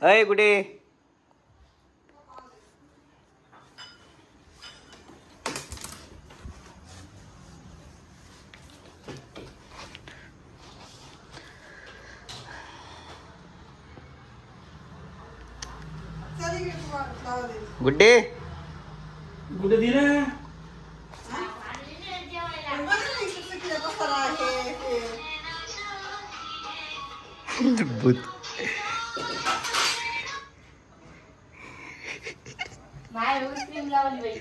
अय कुठे गुड्डे गुड्डे दिना भूत क्रीम लावली बाई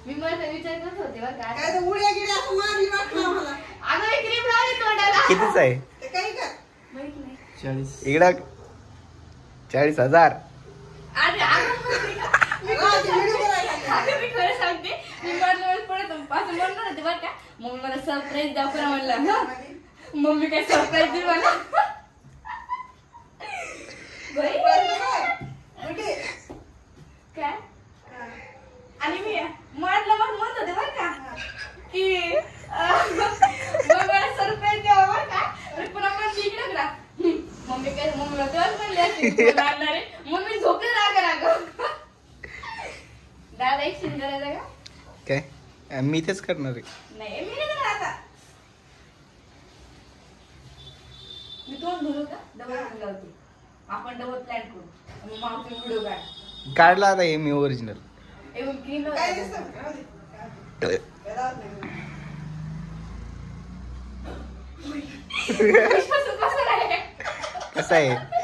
मी मला विचार करत होते बरं काय तर उड्या गिड्या असं मारली वाटलं मला अगं मी क्रीम लावली तोंडाला कितीच आहे ते काही का माहित नाही 40 इकडं 40,000 अरे मी खरं सांगते मी म्हणलं पडत असं म्हणणार होते बरं का मग मला सरप्राईज दाखव म्हणलं मम्मी काय सरप्राईज दिली मला काय आणि मी म्हटलं मग म्हणत होते बरं का की मग मला सरप्राईज द्यावं बरं का पुन्हा मग इकडे ना मम्मी काय मम्मीला तेव्हाच म्हणले असते लागणारे मम्मी झोपले राग दादा एक सीन करायचा का काय मी तेच करणार आहे नाही मी नाही करणार आता मी तोंड धरू का डबल म्हणलं होती आपण डबल प्लॅन करू मग आपण व्हिडिओ काढ काढला आता हे मी ओरिजिनल एवढं क्रीम काय दिसतं कसं आहे